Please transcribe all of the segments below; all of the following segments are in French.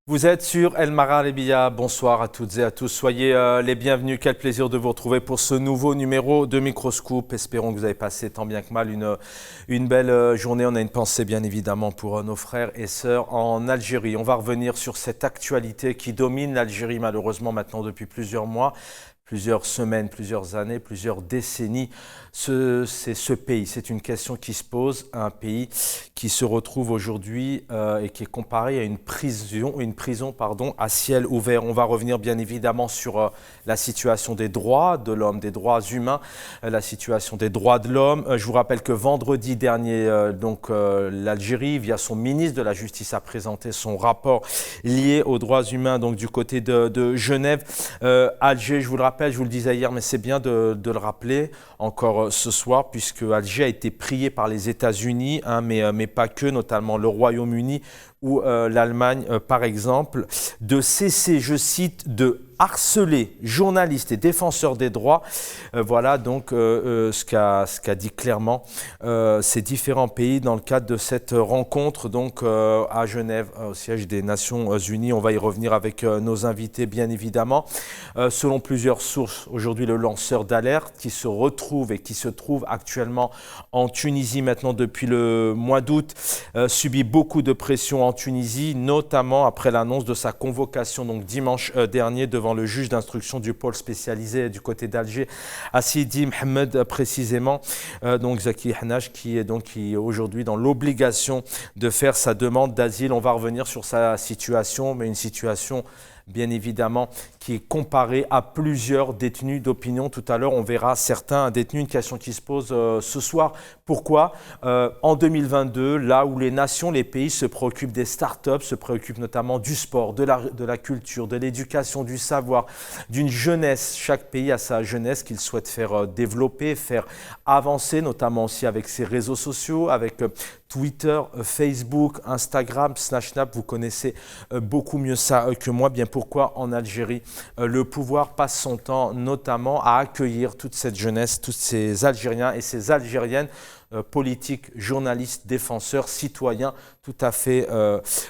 Vous êtes sur El Magharibiya, bonsoir à toutes et à tous, soyez les bienvenus, quel plaisir de vous retrouver pour ce nouveau numéro de Microscoop. Espérons que vous avez passé tant bien que mal une belle journée. On a une pensée bien évidemment pour nos frères et sœurs en Algérie. On va revenir sur cette actualité qui domine l'Algérie malheureusement maintenant depuis plusieurs mois. Plusieurs semaines, plusieurs années, plusieurs décennies, c'est ce pays. C'est une question qui se pose, un pays qui se retrouve aujourd'hui et qui est comparé à une prison à ciel ouvert. On va revenir bien évidemment sur la situation des droits de l'homme, des droits humains, la situation des droits de l'homme. Je vous rappelle que vendredi dernier, l'Algérie, via son ministre de la Justice, a présenté son rapport lié aux droits humains donc du côté de Genève. Alger, je vous le rappelle, je vous le disais hier, mais c'est bien de le rappeler encore ce soir, puisque Alger a été prié par les États-Unis, mais pas que, notamment le Royaume-Uni ou l'Allemagne, par exemple, de cesser, je cite, de harceler journalistes et défenseurs des droits. Voilà donc ce qu'a dit clairement ces différents pays dans le cadre de cette rencontre donc à Genève, au siège des Nations Unies. On va y revenir avec nos invités bien évidemment. Selon plusieurs sources, aujourd'hui le lanceur d'alerte qui se retrouve et qui se trouve actuellement en Tunisie maintenant depuis le mois d'août subit beaucoup de pression en Tunisie, notamment après l'annonce de sa convocation donc dimanche dernier devant le juge d'instruction du pôle spécialisé du côté d'Alger, Sidi Mohamed précisément, donc Zaki Hanaj, qui est aujourd'hui dans l'obligation de faire sa demande d'asile. On va revenir sur sa situation, mais une situation bien évidemment qui est comparée à plusieurs détenus d'opinion. Tout à l'heure, on verra certains détenus, une question qui se pose ce soir. Pourquoi en 2022, là où les nations, les pays se préoccupent des startups, se préoccupent notamment du sport, de la culture, de l'éducation, du savoir, d'une jeunesse. Chaque pays a sa jeunesse qu'il souhaite faire développer, faire avancer, notamment aussi avec ses réseaux sociaux, avec Twitter, Facebook, Instagram, Snapchat. Vous connaissez beaucoup mieux ça que moi. Bien pourquoi en Algérie, le pouvoir passe son temps notamment à accueillir toute cette jeunesse, tous ces Algériens et ces Algériennes, politiques, journalistes, défenseurs, citoyens, tout à fait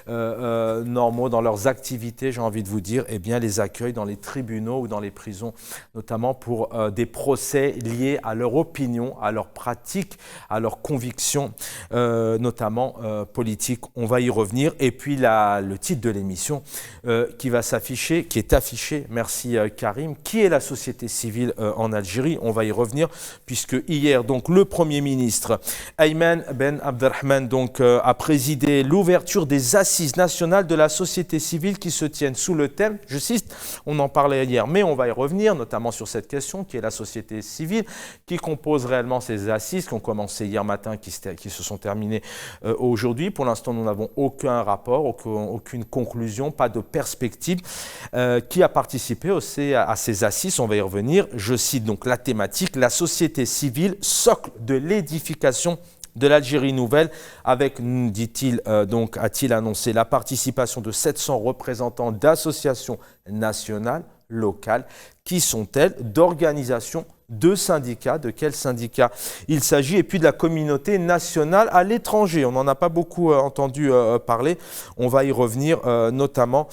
normaux dans leurs activités, j'ai envie de vous dire, eh bien, les accueillent dans les tribunaux ou dans les prisons, notamment pour des procès liés à leur opinion, à leurs pratiques, à leurs convictions, notamment politiques. On va y revenir. Et puis le titre de l'émission qui est affiché, merci Karim, qui est la société civile en Algérie. On va y revenir, puisque hier, donc, le Premier ministre Ayman Ben Abdelrahman a présidé l'ouverture des assises nationales de la société civile qui se tiennent sous le thème, je cite, on en parlait hier, mais on va y revenir, notamment sur cette question qui est la société civile, qui compose réellement ces assises qui ont commencé hier matin, qui se sont terminées aujourd'hui. Pour l'instant, nous n'avons aucun rapport, aucune conclusion, pas de perspective. Qui a participé aussi à ces assises, on va y revenir. Je cite donc la thématique, la société civile, socle de l'édification de l'Algérie nouvelle, avec, dit-il, a-t-il annoncé la participation de 700 représentants d'associations nationales, locales. Qui sont-elles? D'organisations, de syndicats. De quels syndicats il s'agit? Et puis de la communauté nationale à l'étranger. On n'en a pas beaucoup entendu parler. On va y revenir notamment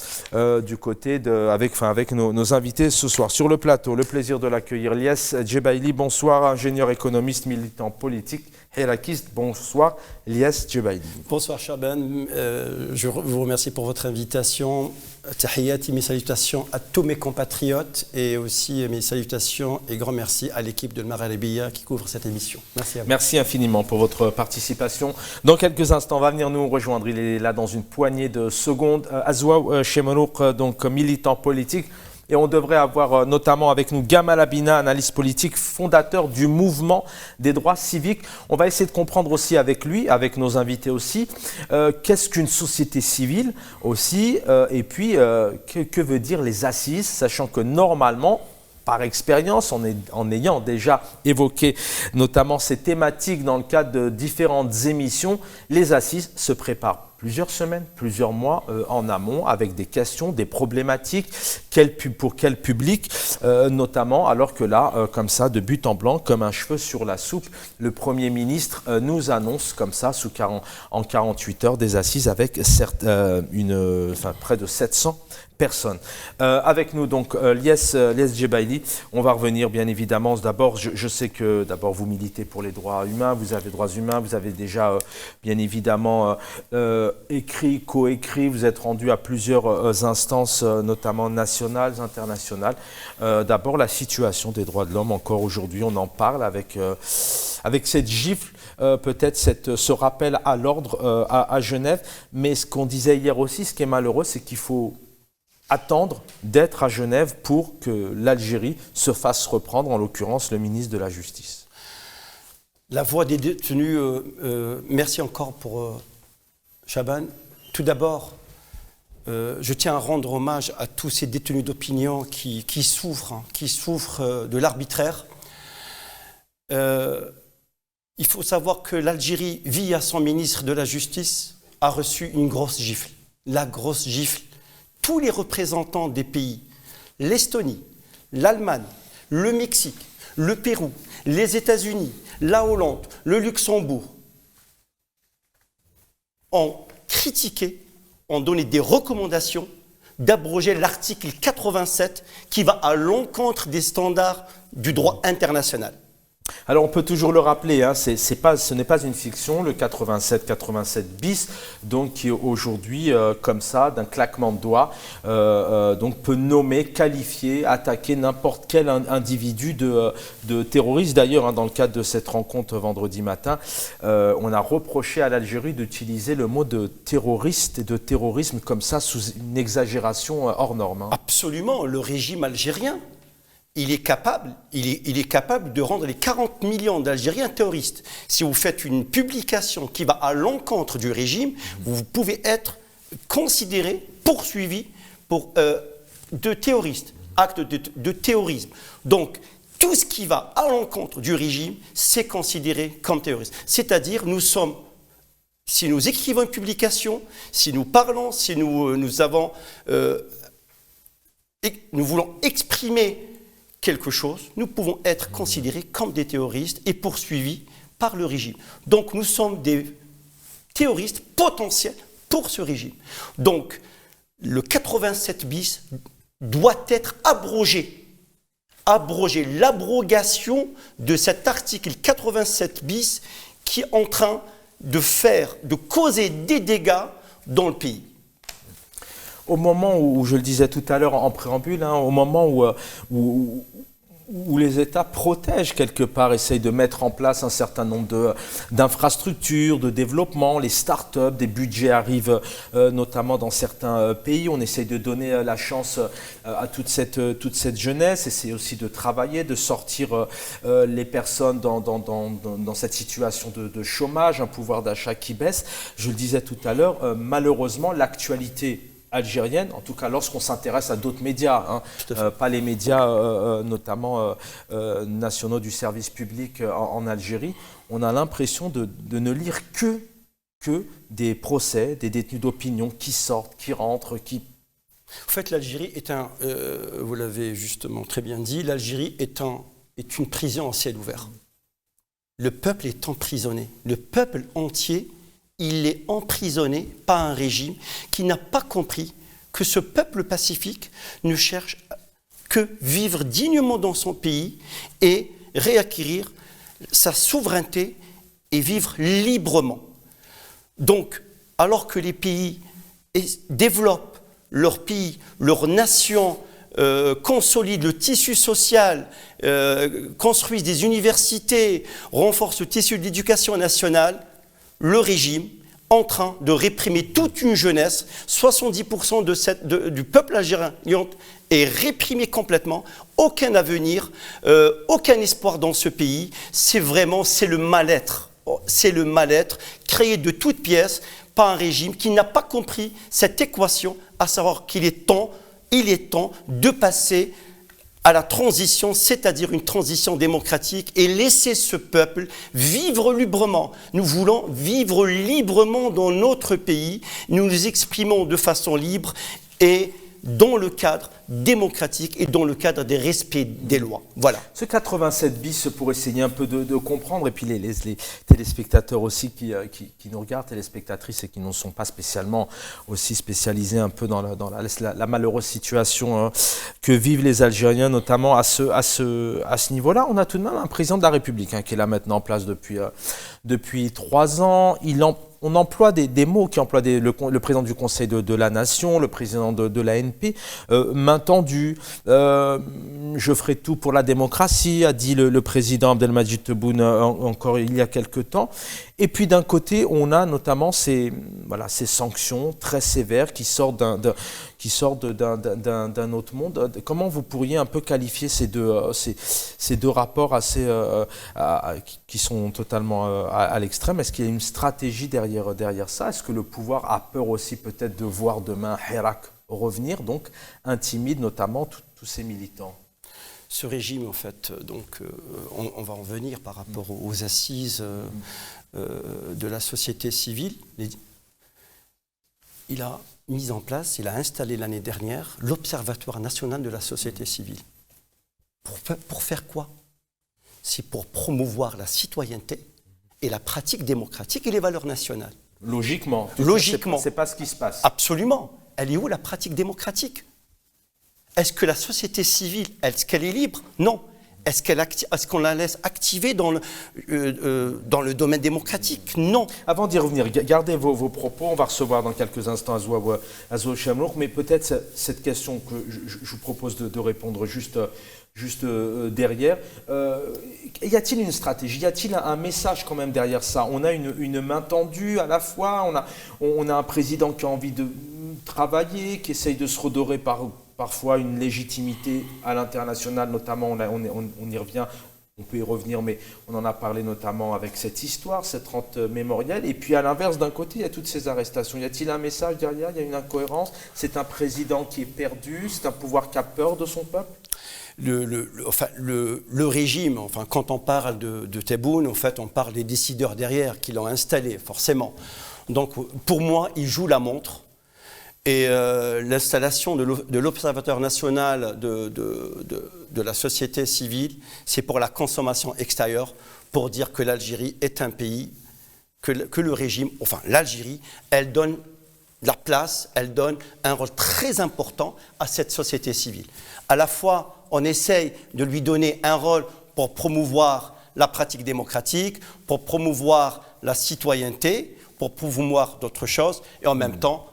du côté avec nos invités ce soir. Sur le plateau, le plaisir de l'accueillir, Lies Djebaili. Bonsoir, ingénieur économiste, militant politique. Hérakiste, bonsoir, Lies Djebaili. Bonsoir Chaban, je vous remercie pour votre invitation. Tahiyati, mes salutations à tous mes compatriotes et aussi mes salutations et grand merci à l'équipe de El Magharibiya qui couvre cette émission. Merci à vous. Merci infiniment pour votre participation. Dans quelques instants, on va venir nous rejoindre. Il est là dans une poignée de secondes. Azouaou Chemorouk, donc militant politique. Et on devrait avoir notamment avec nous Gamal Abina, analyste politique, fondateur du mouvement des droits civiques. On va essayer de comprendre aussi avec lui, avec nos invités aussi, qu'est-ce qu'une société civile aussi, et puis que veut dire les assises, sachant que normalement, par expérience, en ayant déjà évoqué notamment ces thématiques dans le cadre de différentes émissions, les assises se préparent plusieurs semaines, plusieurs mois en amont avec des questions, des problématiques, pour quel public, notamment alors que là, comme ça, de but en blanc, comme un cheveu sur la soupe, le Premier ministre nous annonce comme ça, en 48 heures, des assises avec près de 700 personnes. Avec nous donc Lies Djebaili, on va revenir bien évidemment. D'abord, je sais que d'abord vous militez pour les droits humains, vous avez droits humains, vous avez déjà bien évidemment écrit, coécrit, vous êtes rendu à plusieurs instances, notamment nationales, internationales. D'abord, la situation des droits de l'homme, encore aujourd'hui, on en parle avec cette gifle, peut-être ce rappel à l'ordre à Genève. Mais ce qu'on disait hier aussi, ce qui est malheureux, c'est qu'il faut attendre d'être à Genève pour que l'Algérie se fasse reprendre, en l'occurrence le ministre de la Justice. La voix des détenus, merci encore pour Chaban. Tout d'abord, je tiens à rendre hommage à tous ces détenus d'opinion qui souffrent de l'arbitraire. Il faut savoir que l'Algérie, via son ministre de la Justice, a reçu une grosse gifle. La grosse gifle. Tous les représentants des pays, l'Estonie, l'Allemagne, le Mexique, le Pérou, les États-Unis, la Hollande, le Luxembourg, ont critiqué, ont donné des recommandations d'abroger l'article 87 qui va à l'encontre des standards du droit international. Alors on peut toujours le rappeler, hein, ce n'est pas une fiction, le 87 bis, donc qui aujourd'hui, comme ça, d'un claquement de doigts, donc peut nommer, qualifier, attaquer n'importe quel individu de terroriste. D'ailleurs, hein, dans le cadre de cette rencontre vendredi matin, on a reproché à l'Algérie d'utiliser le mot de terroriste et de terrorisme comme ça, sous une exagération hors norme. Hein. Absolument, le régime algérien. Il est capable de rendre les 40 millions d'Algériens terroristes. Si vous faites une publication qui va à l'encontre du régime, vous pouvez être considéré, poursuivi de terroriste, acte de terrorisme. Donc, tout ce qui va à l'encontre du régime, c'est considéré comme terroriste. C'est-à-dire, si nous écrivons une publication, si nous parlons, si nous voulons exprimer quelque chose, nous pouvons être considérés comme des terroristes et poursuivis par le régime. Donc nous sommes des terroristes potentiels pour ce régime. Donc le 87 bis doit être abrogé. L'abrogation de cet article 87 bis qui est en train de causer des dégâts dans le pays. Au moment où, je le disais tout à l'heure en préambule, hein, au moment où les États protègent quelque part, essayent de mettre en place un certain nombre d'infrastructures, de développement, les start-up, des budgets arrivent notamment dans certains pays, on essaye de donner la chance à toute cette jeunesse, essayer aussi de travailler, de sortir les personnes dans cette situation de chômage, un pouvoir d'achat qui baisse. Je le disais tout à l'heure, malheureusement l'actualité algérienne, en tout cas lorsqu'on s'intéresse à d'autres médias, hein, pas les médias notamment nationaux du service public en Algérie, on a l'impression de ne lire que des procès, des détenus d'opinion qui sortent, qui rentrent, qui... En fait, l'Algérie est vous l'avez justement très bien dit, l'Algérie est une prison en ciel ouvert. Le peuple est emprisonné, le peuple entier. Il est emprisonné par un régime qui n'a pas compris que ce peuple pacifique ne cherche que vivre dignement dans son pays et réacquérir sa souveraineté et vivre librement. Donc, alors que les pays développent leur pays, leur nation, consolident le tissu social, construisent des universités, renforcent le tissu de l'éducation nationale, le régime en train de réprimer toute une jeunesse, 70% du peuple algérien est réprimé complètement, aucun avenir, aucun espoir dans ce pays, c'est le mal-être. C'est le mal-être créé de toutes pièces par un régime qui n'a pas compris cette équation, à savoir qu'il est temps de passer à la transition, c'est-à-dire une transition démocratique, et laisser ce peuple vivre librement. Nous voulons vivre librement dans notre pays. Nous nous exprimons de façon libre et dans le cadre démocratique et dans le cadre des respects des lois. Voilà. Ce 87 bis, pour essayer un peu de comprendre, et puis les téléspectateurs aussi qui nous regardent, téléspectatrices et qui ne sont pas spécialement aussi spécialisés un peu dans la malheureuse situation que vivent les Algériens, notamment à ce niveau-là. On a tout de même un président de la République qui est là maintenant en place depuis 3 ans. On emploie des mots qui emploient le président du Conseil de la Nation, le président de l'ANP, main tendue, je ferai tout pour la démocratie, a dit le président Abdelmadjid Tebboune encore il y a quelque temps. Et puis d'un côté, on a notamment ces sanctions très sévères qui sortent d'un autre monde. Comment vous pourriez un peu qualifier ces deux rapports qui sont totalement à l'extrême? Est-ce qu'il y a une stratégie derrière ça? Est-ce que le pouvoir a peur aussi peut-être de voir demain Hirak revenir, donc intimide notamment tous ces militants? Ce régime, en fait, donc, on va en venir par rapport aux assises de la société civile. Il a mis en place, il a installé l'année dernière l'Observatoire national de la société civile. Pour faire quoi? C'est pour promouvoir la citoyenneté et la pratique démocratique et les valeurs nationales. Logiquement. Logiquement. C'est pas ce qui se passe. Absolument. Elle est où la pratique démocratique? Est-ce que la société civile, est-ce qu'elle est libre? Non. Est-ce qu'on la laisse activer dans le domaine démocratique? Non. Avant d'y revenir, gardez vos propos. On va recevoir dans quelques instants Azou Chamlouk, mais peut-être cette question que je vous propose de répondre juste derrière. Y a-t-il une stratégie? Y a-t-il un message quand même derrière ça? On a une main tendue à la fois, on a un président qui a envie de travailler, qui essaye de se redorer parfois une légitimité à l'international, notamment, on y revient, on peut y revenir, mais on en a parlé notamment avec cette histoire, cette rente mémorielle. Et puis à l'inverse, d'un côté, il y a toutes ces arrestations. Y a-t-il un message derrière? Il y a une incohérence? C'est un président qui est perdu? C'est un pouvoir qui a peur de son peuple? Le régime, quand on parle de Tebboune, en fait, on parle des décideurs derrière qui l'ont installé, forcément. Donc, pour moi, il joue la montre. Et l'installation de l'Observatoire national de la société civile, c'est pour la consommation extérieure, pour dire que l'Algérie est un pays, que le régime, l'Algérie, elle donne la place, elle donne un rôle très important à cette société civile. À la fois, on essaye de lui donner un rôle pour promouvoir la pratique démocratique, pour promouvoir la citoyenneté, pour promouvoir d'autres choses, et en même temps,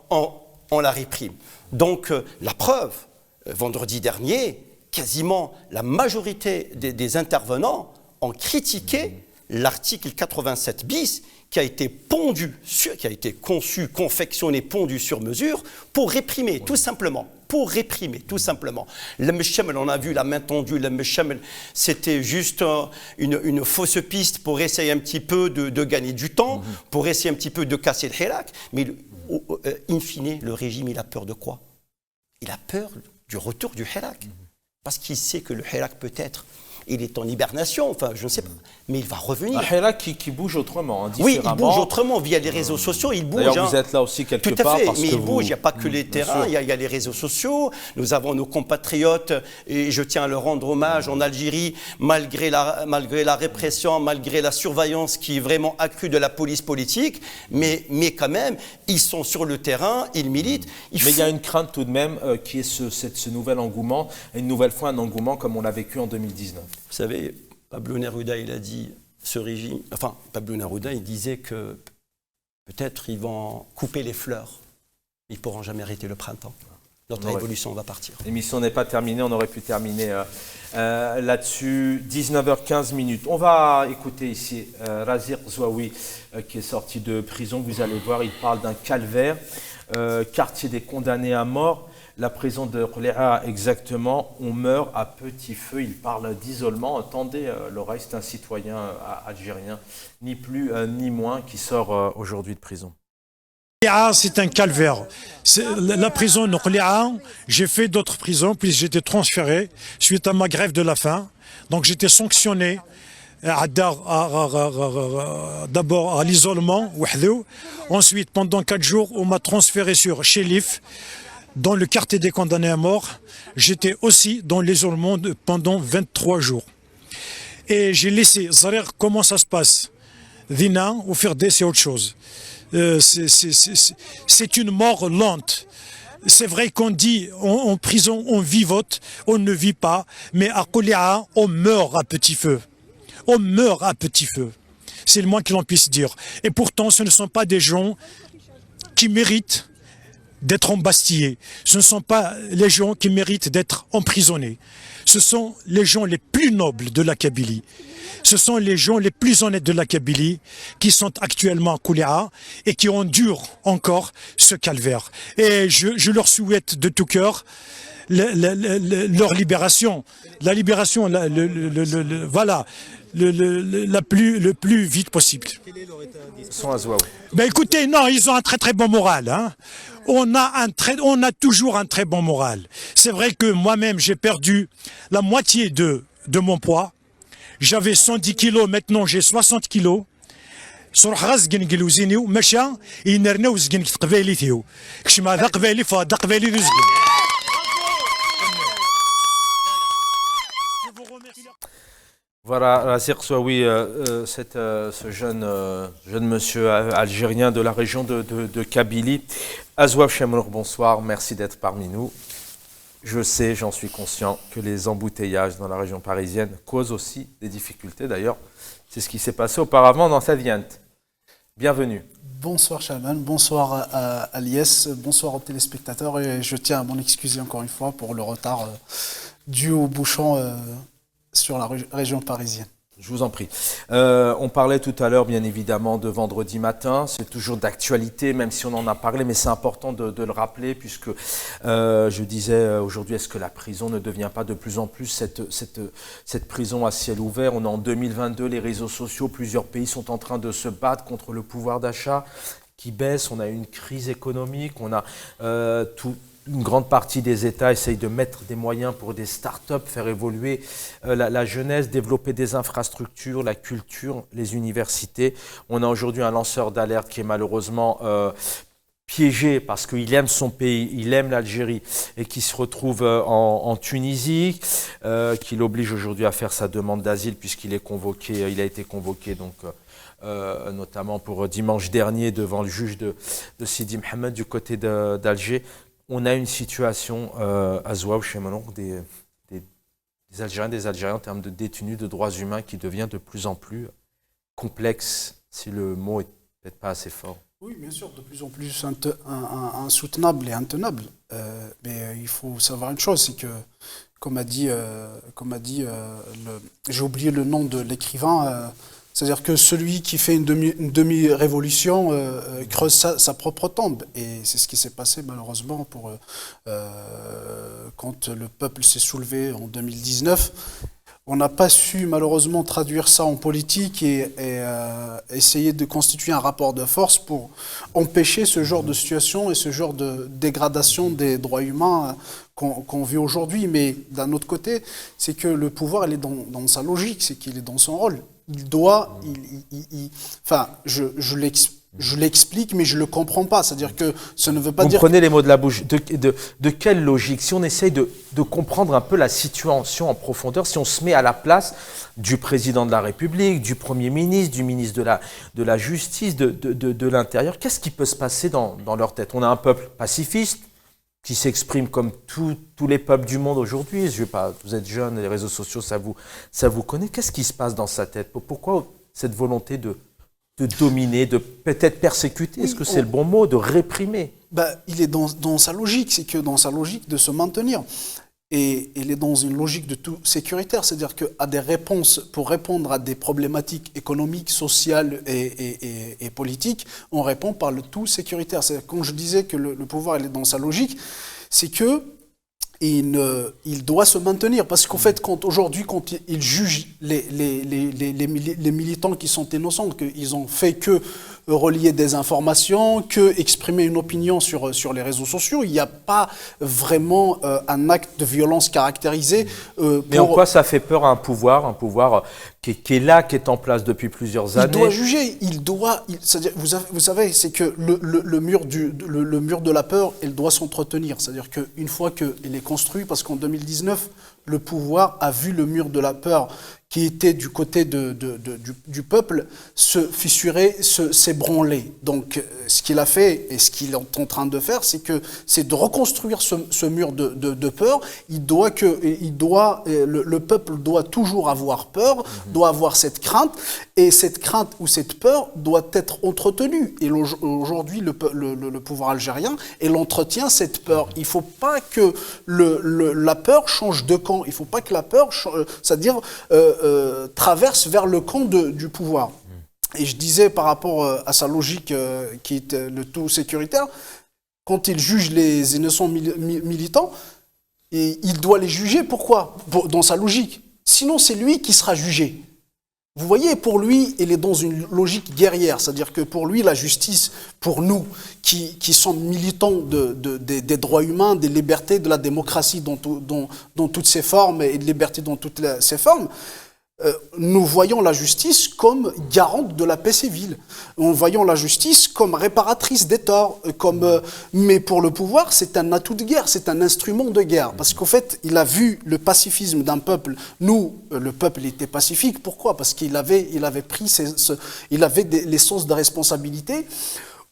on la réprime. Donc, la preuve, vendredi dernier, quasiment la majorité des intervenants ont critiqué l'article 87 bis qui a été conçu, confectionné, pondu sur mesure pour réprimer, tout simplement. Pour réprimer, tout simplement. L'Mchamel, on a vu la main tendue, l'Mchamel, c'était juste une fausse piste pour essayer un petit peu de gagner du temps, pour essayer un petit peu de casser le Hirak, mais in fine, le régime, il a peur de quoi? Il a peur du retour du Hirak. Parce qu'il sait que le Hirak, peut-être, il est en hibernation, je ne sais pas, mais il va revenir. Un Hirak qui bouge autrement, différemment. Oui, il bouge autrement, via les réseaux sociaux, il bouge. D'ailleurs, vous êtes là aussi quelque part. Tout à fait, parce mais que il bouge, il n'y a pas que les terrains, il y a les réseaux sociaux, nous avons nos compatriotes, et je tiens à leur rendre hommage en Algérie, malgré la répression, malgré la surveillance qui est vraiment accrue de la police politique, mais quand même, ils sont sur le terrain, ils militent. Mais il y a une crainte tout de même qui est ce nouvel engouement, une nouvelle fois un engouement comme on l'a vécu en 2019. Vous savez, Pablo Neruda, il a dit, ce régime, Pablo Neruda, il disait que peut-être ils vont couper les fleurs, ils ne pourront jamais arrêter le printemps. Notre révolution va partir. L'émission n'est pas terminée, on aurait pu terminer là-dessus. 19h15 minutes. On va écouter ici Razir Zouaoui qui est sorti de prison. Vous allez voir, il parle d'un calvaire, quartier des condamnés à mort. La prison de Qléa, exactement, on meurt à petit feu. Il parle d'isolement. Tendez l'oreille, c'est un citoyen algérien, ni plus ni moins, qui sort aujourd'hui de prison. C'est un calvaire. La prison Noqli'a, j'ai fait d'autres prisons, puis j'ai été transféré suite à ma grève de la faim. Donc j'étais sanctionné d'abord à l'isolement, ensuite pendant 4 jours, on m'a transféré sur Chelif, dans le quartier des condamnés à mort. J'étais aussi dans l'isolement pendant 23 jours. Et j'ai laissé Zarir, comment ça se passe. Dina ou Firdé, c'est autre chose. C'est une mort lente. C'est vrai qu'on dit en prison on vivote, on ne vit pas, mais à Qoli'a, on meurt à petit feu. On meurt à petit feu. C'est le moins que l'on puisse dire. Et pourtant, ce ne sont pas des gens qui méritent d'être embastillés. Ce ne sont pas les gens qui méritent d'être emprisonnés. Ce sont les gens les plus nobles de la Kabylie. Ce sont les gens les plus honnêtes de la Kabylie qui sont actuellement à Qoli'a et qui endurent encore ce calvaire. Et je leur souhaite de tout cœur leur libération. La libération, voilà, le plus vite possible. Ben écoutez, non, ils ont un très très bon moral. Hein. On a toujours un très bon moral. C'est vrai que moi-même, j'ai perdu la moitié de mon poids. J'avais 110 kilos, maintenant j'ai 60 kilos. صراحة زقن قلوزيني ومشى ينرنا وزقن قبالي ثيو كشما ذا قبالي فهذا قبالي ذو زقن. Voilà, Razir Soaoui, ce jeune monsieur algérien de la région de Kabylie. Azouaf Chemnour, bonsoir, merci d'être parmi nous. Je sais, j'en suis conscient, que les embouteillages dans la région parisienne causent aussi des difficultés. D'ailleurs, c'est ce qui s'est passé auparavant dans cette Viente. Bienvenue. Bonsoir Chaman, bonsoir à Aliès, bonsoir aux téléspectateurs et je tiens à m'en excuser encore une fois pour le retard dû aux bouchons sur la région parisienne. Je vous en prie. On parlait tout à l'heure, bien évidemment, de vendredi matin. C'est toujours d'actualité, même si on en a parlé, mais c'est important de le rappeler, puisque je disais aujourd'hui, est-ce que la prison ne devient pas de plus en plus cette prison à ciel ouvert? On est en 2022, les réseaux sociaux, plusieurs pays sont en train de se battre contre le pouvoir d'achat qui baisse. On a une crise économique, on a une grande partie des États essayent de mettre des moyens pour des start-up, faire évoluer la jeunesse, développer des infrastructures, la culture, les universités. On a aujourd'hui un lanceur d'alerte qui est malheureusement piégé parce qu'il aime son pays, il aime l'Algérie et qui se retrouve en Tunisie, qui l'oblige aujourd'hui à faire sa demande d'asile puisqu'il est convoqué, il a été convoqué donc notamment pour dimanche dernier devant le juge de Sidi Mohamed du côté d'Alger. On a une situation à Zouaou, chez Manon, des Algériens en termes de détenus de droits humains qui devient de plus en plus complexe, si le mot est peut-être pas assez fort. Oui, bien sûr, de plus en plus insoutenable et intenable. Mais il faut savoir une chose, c'est que, comme a dit j'ai oublié le nom de l'écrivain, c'est-à-dire que celui qui fait une demi-révolution creuse sa propre tombe. Et c'est ce qui s'est passé malheureusement quand le peuple s'est soulevé en 2019. On n'a pas su malheureusement traduire ça en politique et essayer de constituer un rapport de force pour empêcher ce genre de situation et ce genre de dégradation des droits humains qu'on vit aujourd'hui. Mais d'un autre côté, c'est que le pouvoir il est dans sa logique, c'est qu'il est dans son rôle. Il doit, enfin, je l'explique, mais je ne le comprends pas. C'est-à-dire que ça ne veut pas dire... Vous prenez les mots de la bouche. De quelle logique? Si on essaye de comprendre un peu la situation en profondeur, si on se met à la place du président de la République, du Premier ministre, du ministre de la Justice, de l'Intérieur, qu'est-ce qui peut se passer dans leur tête? On a un peuple pacifiste qui s'exprime comme tous les peuples du monde aujourd'hui. Je vais pas, vous êtes jeune, les réseaux sociaux, ça vous connaît. Qu'est-ce qui se passe dans sa tête? Pourquoi cette volonté de dominer, de peut-être persécuter, est-ce que c'est le bon mot, de réprimer? Il est dans sa logique, c'est que dans sa logique de se maintenir. Et il est dans une logique de tout sécuritaire, c'est-à-dire qu'à des réponses, pour répondre à des problématiques économiques, sociales et politiques, on répond par le tout sécuritaire. C'est quand je disais que le pouvoir il est dans sa logique, c'est que il doit se maintenir. Parce qu'en fait, aujourd'hui, quand il juge les militants qui sont innocents, qu'ils ont fait que relayer des informations, que exprimer une opinion sur les réseaux sociaux. Il n'y a pas vraiment un acte de violence caractérisé. Mais en quoi ça fait peur à un pouvoir qui est là, qui est en place depuis plusieurs années? Il doit juger, c'est-à-dire, vous savez, c'est que le mur de la peur, il doit s'entretenir. C'est-à-dire qu'une fois qu'il est construit, parce qu'en 2019, le pouvoir a vu le mur de la peur qui était du côté du peuple se fissurer, s'ébranler. Donc, ce qu'il a fait et ce qu'il est en train de faire, c'est de reconstruire ce mur de peur. Le peuple doit toujours avoir peur, doit avoir cette crainte, et cette crainte ou cette peur doit être entretenue. Et aujourd'hui, le pouvoir algérien, il entretient cette peur. Il ne faut pas que la peur change de camp. Il ne faut pas que la peur, c'est-à-dire traverse vers le camp du pouvoir. Et je disais par rapport à sa logique qui est le tout sécuritaire, quand il juge les innocents militants, et il doit les juger, pourquoi? Dans sa logique. Sinon, c'est lui qui sera jugé. Vous voyez, pour lui, il est dans une logique guerrière, c'est-à-dire que pour lui, la justice, pour nous, qui sommes militants des droits humains, des libertés, de la démocratie dans toutes ses formes et de liberté dans toutes ses formes, nous voyons la justice comme garante de la paix civile. Nous voyons la justice comme réparatrice des torts. Mais pour le pouvoir, c'est un atout de guerre, c'est un instrument de guerre. Parce qu'en fait, il a vu le pacifisme d'un peuple. Nous, le peuple était pacifique. Pourquoi? Parce qu'il avait pris l'essence de responsabilité.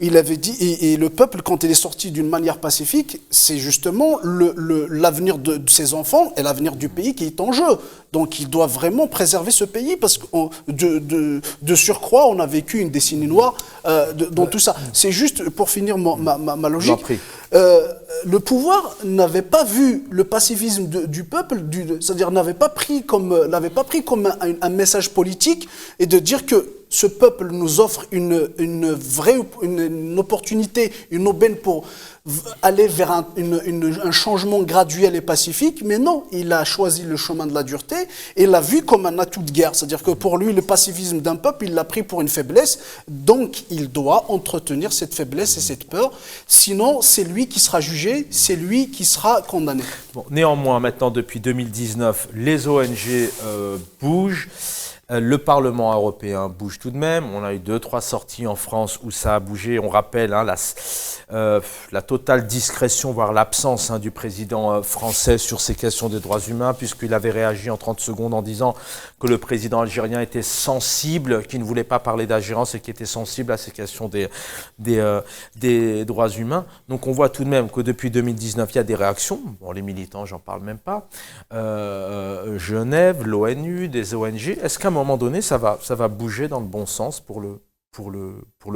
Il avait dit, et le peuple, quand il est sorti d'une manière pacifique, c'est justement l'avenir de ses enfants et l'avenir du pays qui est en jeu. Donc il doit vraiment préserver ce pays, parce que de surcroît, on a vécu une décennie noire dans tout ça. C'est juste, pour finir ma logique, le pouvoir n'avait pas vu le pacifisme du peuple, c'est-à-dire n'avait pas pris comme un message politique, et de dire que ce peuple nous offre une opportunité, une aubaine pour aller vers un changement graduel et pacifique. Mais non, il a choisi le chemin de la dureté et l'a vu comme un atout de guerre. C'est-à-dire que pour lui, le pacifisme d'un peuple, il l'a pris pour une faiblesse. Donc, il doit entretenir cette faiblesse et cette peur. Sinon, c'est lui qui sera jugé, c'est lui qui sera condamné. Bon, néanmoins, maintenant, depuis 2019, les ONG bougent. Le Parlement européen bouge tout de même. On a eu 2-3 sorties en France où ça a bougé. On rappelle la totale discrétion, voire l'absence du président français sur ces questions des droits humains, puisqu'il avait réagi en 30 secondes en disant que le président algérien était sensible, qu'il ne voulait pas parler d'ingérence et qu'il était sensible à ces questions des droits humains. Donc on voit tout de même que depuis 2019, il y a des réactions. Bon, les militants, j'en parle même pas. Genève, l'ONU, des ONG. Est-ce qu'à un moment donné, ça va bouger dans le bon sens pour le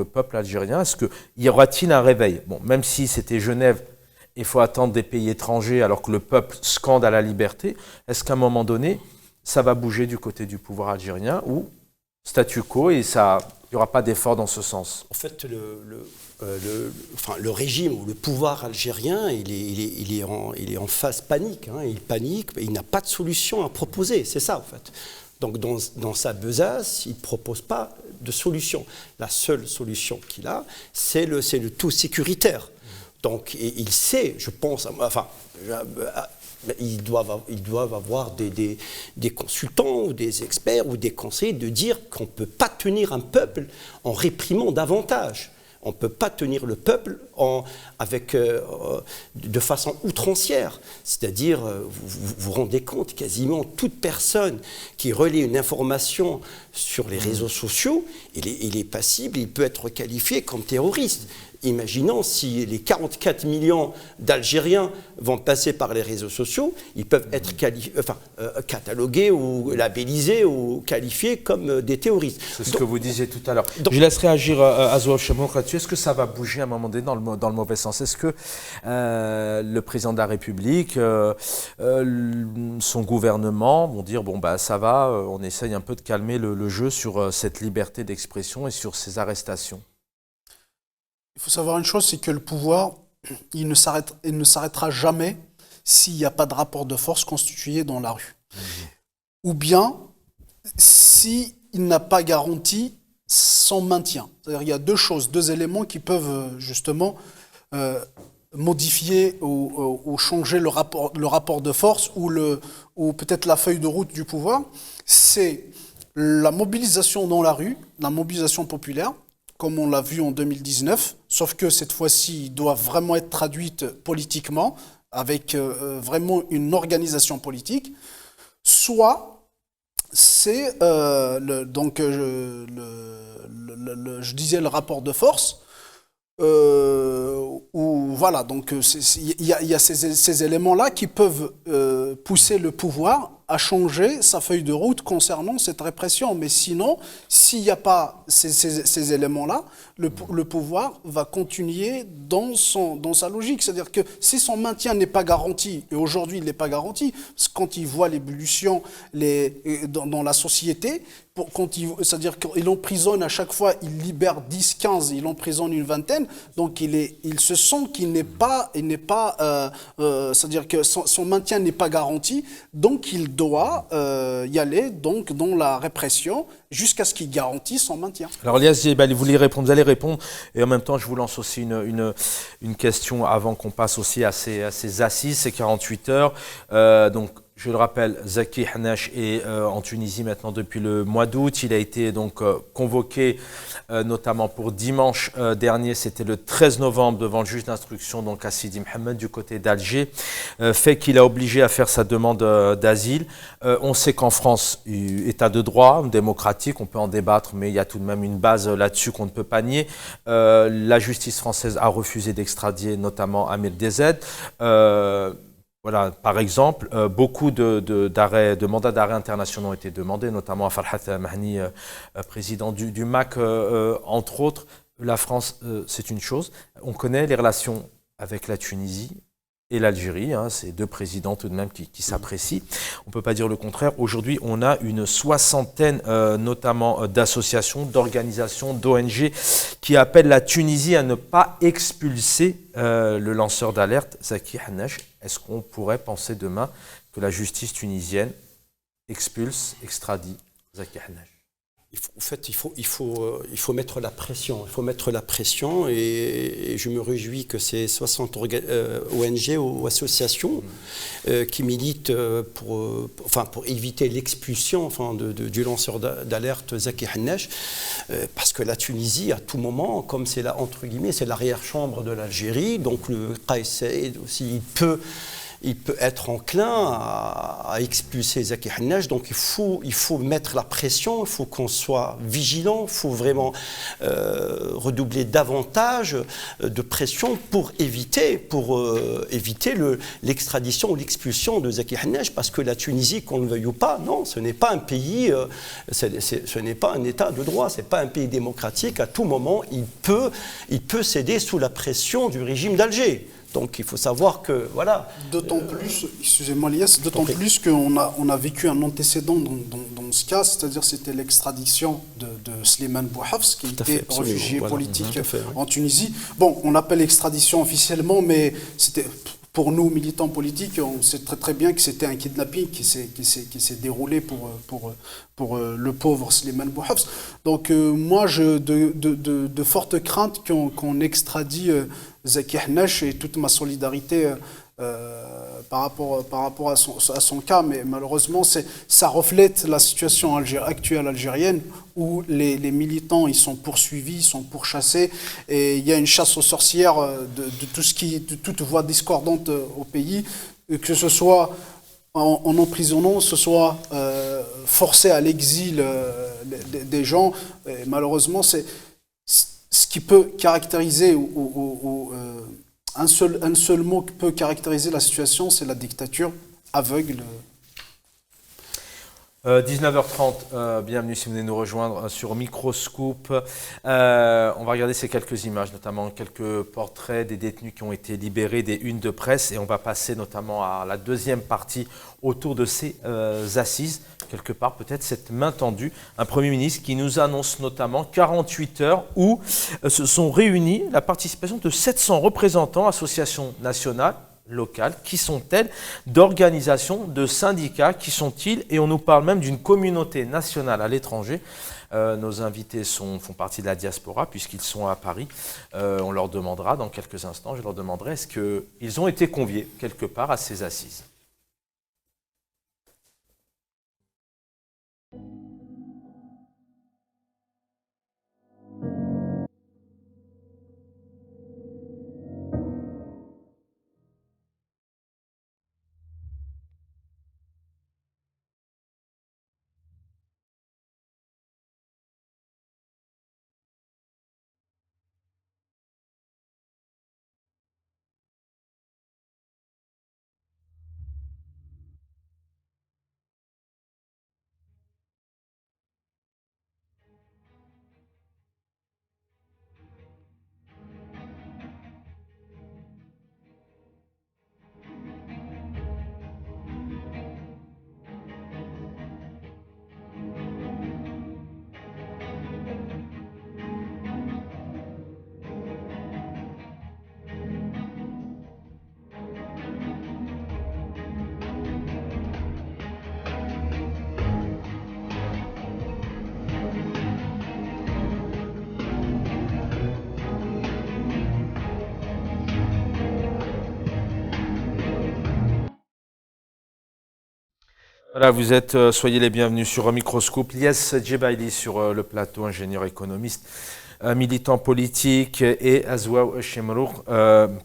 peuple algérien? Est-ce qu'il y aura-t-il un réveil? Bon, même si c'était Genève, il faut attendre des pays étrangers alors que le peuple scande à la liberté. Est-ce qu'à un moment donné, ça va bouger du côté du pouvoir algérien, ou statu quo, et il n'y aura pas d'effort dans ce sens? En fait, le régime ou le pouvoir algérien, il est en phase panique. Il panique, il n'a pas de solution à proposer. C'est ça, en fait. Donc, dans sa besace, il ne propose pas de solution. La seule solution qu'il a, c'est le tout sécuritaire. Donc, il sait, je pense, ils doivent avoir des consultants ou des experts ou des conseillers de dire qu'on ne peut pas tenir un peuple en réprimant davantage. On ne peut pas tenir le peuple de façon outrancière. C'est-à-dire, vous vous rendez compte, quasiment toute personne qui relaie une information sur les réseaux sociaux, il est passible, il peut être qualifié comme terroriste. Imaginons si les 44 millions d'Algériens vont passer par les réseaux sociaux, ils peuvent être catalogués ou labellisés ou qualifiés comme des terroristes. C'est ce que vous disiez tout à l'heure. Je laisse réagir Azouaf Chamouk là-dessus. Est-ce que ça va bouger à un moment donné dans le mauvais sens? Est-ce que le président de la République, son gouvernement vont dire ça va, on essaye un peu de calmer le jeu sur cette liberté d'expression et sur ces arrestations? Il faut savoir une chose, c'est que le pouvoir, il ne s'arrêtera jamais s'il n'y a pas de rapport de force constitué dans la rue. Ou bien, s'il n'a pas garanti son maintien. C'est-à-dire il y a deux choses, deux éléments qui peuvent justement modifier ou changer le rapport de force ou peut-être la feuille de route du pouvoir. C'est la mobilisation dans la rue, la mobilisation populaire, comme on l'a vu en 2019, sauf que cette fois-ci, il doit vraiment être traduite politiquement, avec vraiment une organisation politique, soit c'est je disais le rapport de force, où voilà, donc il y a ces éléments-là qui peuvent pousser le pouvoir à changer sa feuille de route concernant cette répression. Mais sinon, s'il n'y a pas ces éléments-là, le pouvoir va continuer dans sa logique. C'est-à-dire que si son maintien n'est pas garanti, et aujourd'hui il n'est pas garanti, parce que quand il voit l'évolution dans la société, c'est-à-dire qu'il emprisonne à chaque fois, il libère 10, 15, il emprisonne une vingtaine, donc il se sent qu'il n'est pas, c'est-à-dire que son maintien n'est pas garanti, donc il doit y aller donc, dans la répression jusqu'à ce qu'il garantisse son maintien. Alors Elias Djebali, vous allez répondre, et en même temps je vous lance aussi une question avant qu'on passe aussi à ces assises, ces 48 heures. Donc je le rappelle, Zaki Hanach est en Tunisie maintenant depuis le mois d'août. Il a été donc convoqué notamment pour dimanche dernier, c'était le 13 novembre, devant le juge d'instruction donc à Sidi Mohamed du côté d'Alger, fait qu'il a obligé à faire sa demande d'asile. On sait qu'en France, état de droit, démocratique, on peut en débattre, mais il y a tout de même une base là-dessus qu'on ne peut pas nier. La justice française a refusé d'extradier notamment Amir DZ. Voilà, par exemple, beaucoup de mandats d'arrêt internationaux ont été demandés, notamment à Farhat Mahni, président du MAC, entre autres. La France, c'est une chose. On connaît les relations avec la Tunisie et l'Algérie, hein, c'est deux présidents tout de même qui s'apprécient. On ne peut pas dire le contraire. Aujourd'hui, on a une soixantaine notamment d'associations, d'organisations, d'ONG qui appellent la Tunisie à ne pas expulser le lanceur d'alerte, Zaki Hanach. Est-ce qu'on pourrait penser demain que la justice tunisienne expulse, extradie Zaki Hanach? Il faut mettre la pression. Il faut mettre la pression et je me réjouis que ces 60 ONG ou associations qui militent pour éviter l'expulsion du lanceur d'alerte Zaki Hanach, parce que la Tunisie, à tout moment, comme c'est là, entre guillemets, c'est l'arrière-chambre de l'Algérie, donc le Kais Saïed aussi, il peut être enclin à expulser Zaki Hanach. Donc il faut mettre la pression, il faut qu'on soit vigilant, il faut vraiment redoubler davantage de pression pour éviter l'extradition ou l'expulsion de Zaki Hanach, parce que la Tunisie, qu'on le veuille ou pas, non, ce n'est pas un pays, ce n'est pas un État de droit, ce n'est pas un pays démocratique. À tout moment, il peut céder sous la pression du régime d'Alger. Donc il faut savoir que, voilà. D'autant plus, excusez-moi Elias, d'autant plus qu'on a vécu un antécédent dans ce cas, c'est-à-dire c'était l'extradition de Slimane Bouhafs, qui était réfugié politique en Tunisie. Bon, on l'appelle extradition officiellement, mais c'était... Pour nous, militants politiques, on sait très très bien que c'était un kidnapping qui s'est déroulé pour le pauvre Slimane Bouhafs. Donc moi, de fortes craintes qu'on extradie Zaki Hanach, et toute ma solidarité par rapport à son cas, mais malheureusement, ça reflète la situation actuelle algérienne, où les militants ils sont poursuivis, ils sont pourchassés, et il y a une chasse aux sorcières de toute voix discordante au pays, que ce soit en emprisonnant, que ce soit forcer à l'exil des gens. Et malheureusement, c'est ce qui peut caractériser un seul mot qui peut caractériser la situation, c'est la dictature aveugle. 19h30, bienvenue si vous venez nous rejoindre sur Microscoop. On va regarder ces quelques images, notamment quelques portraits des détenus qui ont été libérés, des unes de presse, et on va passer notamment à la deuxième partie autour de ces assises. Quelque part, peut-être cette main tendue, un Premier ministre qui nous annonce notamment 48 heures où se sont réunis la participation de 700 représentants, associations nationales, locales. Qui sont-elles? D'organisations, de syndicats, qui sont-ils? Et on nous parle même d'une communauté nationale à l'étranger Nos invités font partie de la diaspora puisqu'ils sont à Paris. On leur demandera dans quelques instants, je leur demanderai est-ce qu'ils ont été conviés quelque part à ces assises. Voilà, soyez les bienvenus sur Microscope. Lies Djebaili sur le plateau, ingénieur économiste, militant politique, et Azouaou Chemrouk,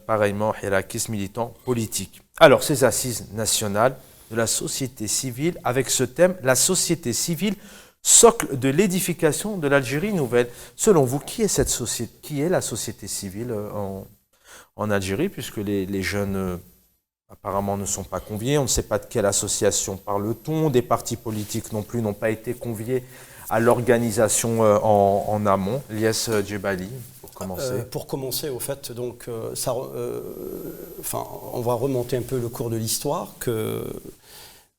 pareillement, Hirakis, militant politique. Alors, ces assises nationales de la société civile, avec ce thème, la société civile, socle de l'édification de l'Algérie nouvelle. Selon vous, qui est la société civile en Algérie, puisque les jeunes apparemment ne sont pas conviés, on ne sait pas de quelle association parle-t-on, des partis politiques non plus n'ont pas été conviés à l'organisation en amont. Lies Djebaili, pour commencer. Pour commencer, au fait, donc, on va remonter un peu le cours de l'histoire, que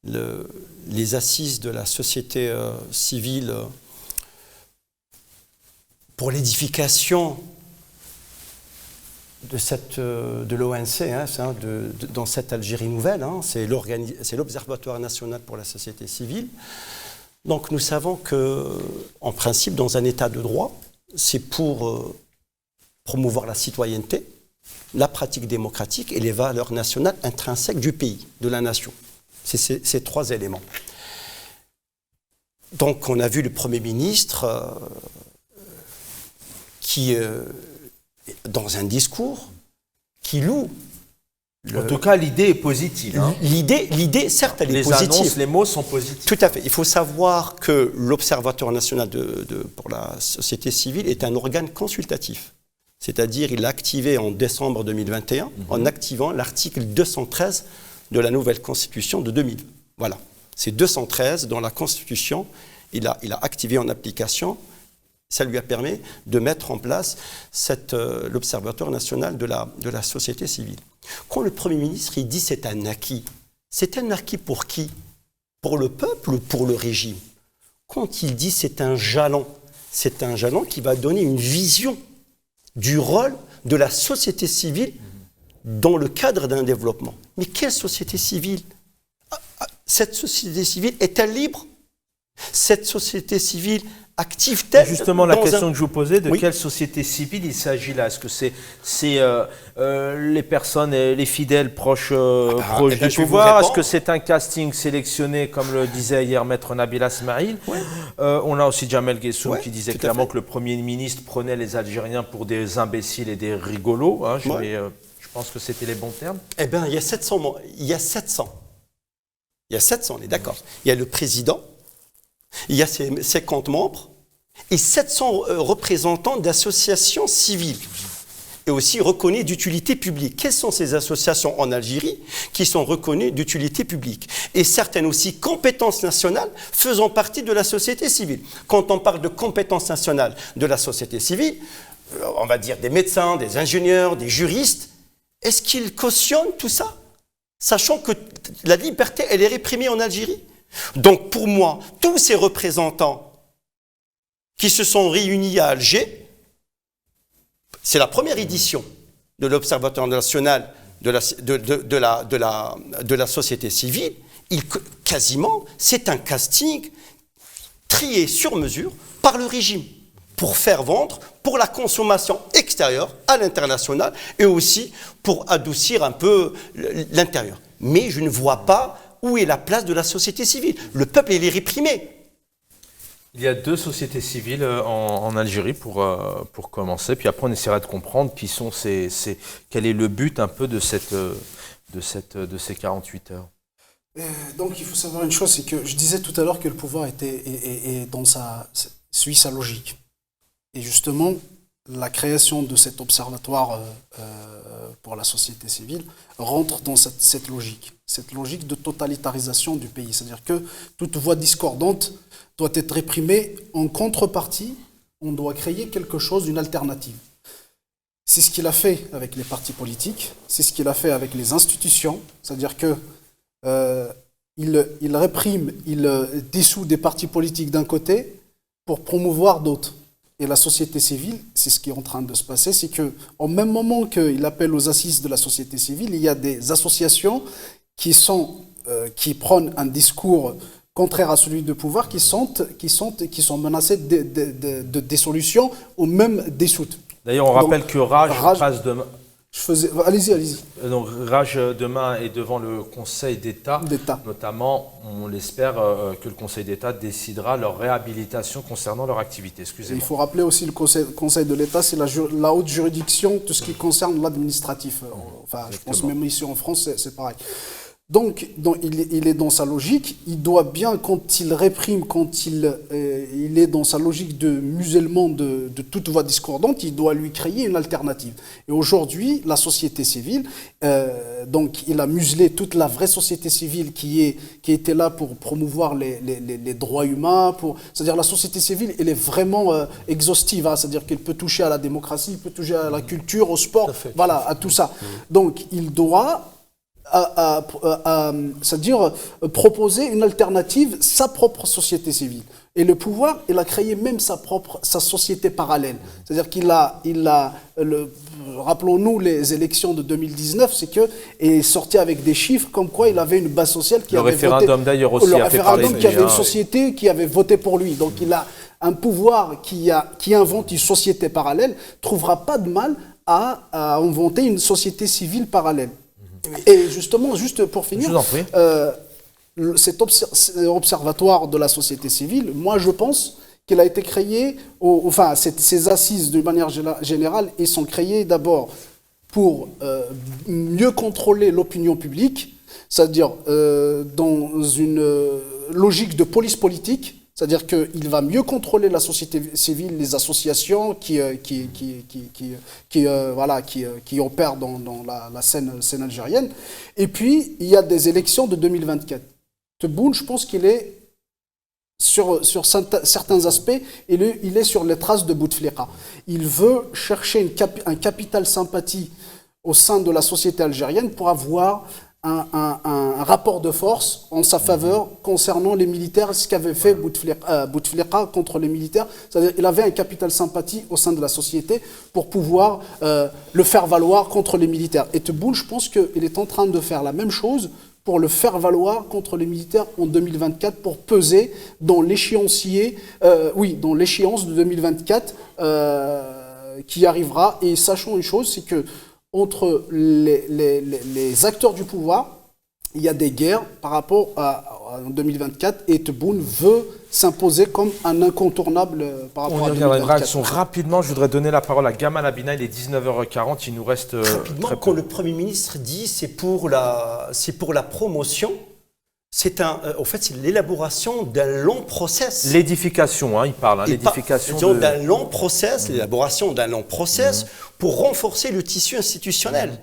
les assises de la société civile pour l'édification de l'ONC, dans cette Algérie nouvelle, c'est l'Observatoire national pour la société civile. Donc nous savons qu'en principe, dans un état de droit, c'est pour promouvoir la citoyenneté, la pratique démocratique et les valeurs nationales intrinsèques du pays, de la nation. C'est ces trois éléments. Donc on a vu le Premier ministre qui... dans un discours qui loue. En tout cas, l'idée est positive. L'idée, certes, elle est positive. Les annonces, les mots sont positifs. Tout à fait. Il faut savoir que l'Observatoire national pour la société civile est un organe consultatif. C'est-à-dire, il l'a activé en décembre 2021, en activant l'article 213 de la nouvelle Constitution de 2000. Voilà. C'est 213 dans la Constitution. Il a activé en application. Ça lui a permis de mettre en place l'Observatoire national de la société civile. Quand le Premier ministre il dit c'est un acquis pour qui? Pour le peuple ou pour le régime? Quand il dit c'est un jalon qui va donner une vision du rôle de la société civile dans le cadre d'un développement. Mais quelle société civile? Cette société civile est-elle libre? Cette société civile active-t-elle? Justement, la question que je vous posais, de quelle société civile il s'agit là? Est-ce que c'est les personnes, les fidèles proches du pouvoir? Est-ce que c'est un casting sélectionné, comme le disait hier Maître Nabil Asmaïl? On a aussi Jamel Guessoum qui disait clairement que le Premier ministre prenait les Algériens pour des imbéciles et des rigolos. Je pense que c'était les bons termes. Eh bien, il y a 700. Il y a 700, on est d'accord. Il y a le président, il y a ses 50 membres et 700 représentants d'associations civiles et aussi reconnues d'utilité publique. Quelles sont ces associations en Algérie qui sont reconnues d'utilité publique? Et certaines aussi compétences nationales faisant partie de la société civile. Quand on parle de compétences nationales de la société civile, on va dire des médecins, des ingénieurs, des juristes, est-ce qu'ils cautionnent tout ça? Sachant que la liberté, elle est réprimée en Algérie. Donc pour moi, tous ces représentants qui se sont réunis à Alger, c'est la première édition de l'Observatoire national de la société civile, quasiment, c'est un casting triés sur mesure par le régime pour faire vendre, pour la consommation extérieure à l'international et aussi pour adoucir un peu l'intérieur. Mais je ne vois pas où est la place de la société civile. Le peuple, il est réprimé. Il y a deux sociétés civiles en Algérie pour commencer, puis après on essaiera de comprendre quel est le but un peu de ces 48 heures. Donc il faut savoir une chose, c'est que je disais tout à l'heure que le pouvoir suit sa logique. Et justement, la création de cet observatoire pour la société civile rentre dans cette logique de totalitarisation du pays. C'est-à-dire que toute voix discordante doit être réprimée. En contrepartie, on doit créer quelque chose, une alternative. C'est ce qu'il a fait avec les partis politiques, c'est ce qu'il a fait avec les institutions, c'est-à-dire que il réprime, il dissout des partis politiques d'un côté pour promouvoir d'autres. Et la société civile, c'est ce qui est en train de se passer, c'est qu'au même moment qu'il appelle aux assises de la société civile, il y a des associations qui prônent un discours contraire à celui de pouvoir, qui sont menacées de dissolution ou même dissoutes. D'ailleurs, on rappelle que Raj passe demain. Allez-y. Donc Raj demain est devant le Conseil d'État. Notamment, on l'espère que le Conseil d'État décidera leur réhabilitation concernant leur activité. Excusez-moi. Il faut rappeler aussi le Conseil de l'État, c'est la haute juridiction, tout ce qui concerne l'administratif. Enfin, je pense même ici en France, c'est pareil. Donc il est dans sa logique, il doit bien, quand il réprime, quand il est dans sa logique de musellement de toute voix discordante, il doit lui créer une alternative. Et aujourd'hui, la société civile, donc il a muselé toute la vraie société civile qui était là pour promouvoir les droits humains, c'est-à-dire la société civile, elle est vraiment exhaustive, hein, c'est-à-dire qu'elle peut toucher à la démocratie, elle peut toucher à la culture, au sport, voilà, à tout ça. Donc il doit c'est-à-dire proposer une alternative, sa propre société civile. Et le pouvoir, il a créé même sa société parallèle. C'est-à-dire rappelons-nous les élections de 2019, c'est qu'il est sorti avec des chiffres comme quoi il avait une base sociale qui avait voté. Le référendum d'ailleurs aussi a fait parler de lui. Le référendum qui avait une société qui avait voté pour lui. Donc il a un pouvoir qui invente une société parallèle, ne trouvera pas de mal à inventer une société civile parallèle. Et justement, juste pour finir, cet observatoire de la société civile, moi je pense qu'il a été créé, ces assises de manière générale, ils sont créés d'abord pour mieux contrôler l'opinion publique, c'est-à-dire dans une logique de police politique. C'est-à-dire qu'il va mieux contrôler la société civile, les associations qui opèrent dans la scène algérienne. Et puis, il y a des élections de 2024. Tebboune, je pense qu'il est, sur certains aspects, il est sur les traces de Bouteflika. Il veut chercher un capital sympathie au sein de la société algérienne pour avoir un rapport de force en sa faveur concernant les militaires, ce qu'avait fait Bouteflika contre les militaires. C'est-à-dire qu'il avait un capital sympathie au sein de la société pour pouvoir le faire valoir contre les militaires. Et Tebboune, je pense qu'il est en train de faire la même chose pour le faire valoir contre les militaires en 2024, pour peser dans l'échéancier, dans l'échéance de 2024 qui arrivera. Et sachons une chose, c'est que entre les acteurs du pouvoir, il y a des guerres par rapport à 2024, et Tebboune veut s'imposer comme un incontournable par rapport à 2024. On y reviendra une réaction rapidement. Je voudrais donner la parole à Gamal Abina. Il est 19h40. Il nous reste rapidement. Quand le Premier ministre dit c'est pour la promotion, c'est l'élaboration d'un long process. L'édification, il parle. L'édification d'un long process, l'élaboration d'un long process pour renforcer le tissu institutionnel.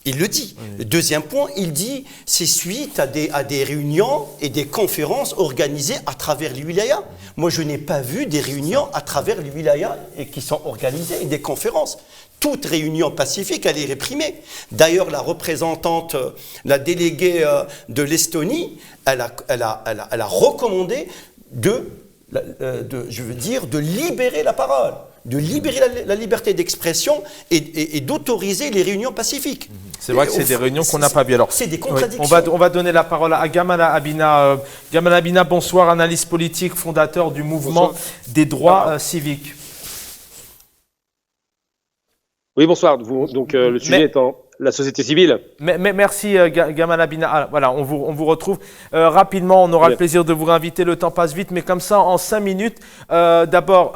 Il le dit. Le deuxième point, il dit c'est suite à des réunions et des conférences organisées à travers les wilayas. Moi, je n'ai pas vu des réunions à travers les wilayas et qui sont organisées et des conférences. Toute réunion pacifique, elle est réprimée. D'ailleurs, la représentante, la déléguée de l'Estonie, elle a recommandé de libérer la parole, de libérer la liberté d'expression et d'autoriser les réunions pacifiques. C'est vrai que c'est des réunions qu'on n'a pas vues. Alors, c'est des oui, contradictions. on va donner la parole à Gamal Abina. Gamal Abina, bonsoir, analyste politique, fondateur du mouvement des droits civiques. Oui, bonsoir. Donc, le sujet étant la société civile. Merci Gamal Abina. Ah, voilà, on vous retrouve rapidement. On aura le plaisir de vous réinviter. Le temps passe vite, mais comme ça, en 5 minutes. D'abord,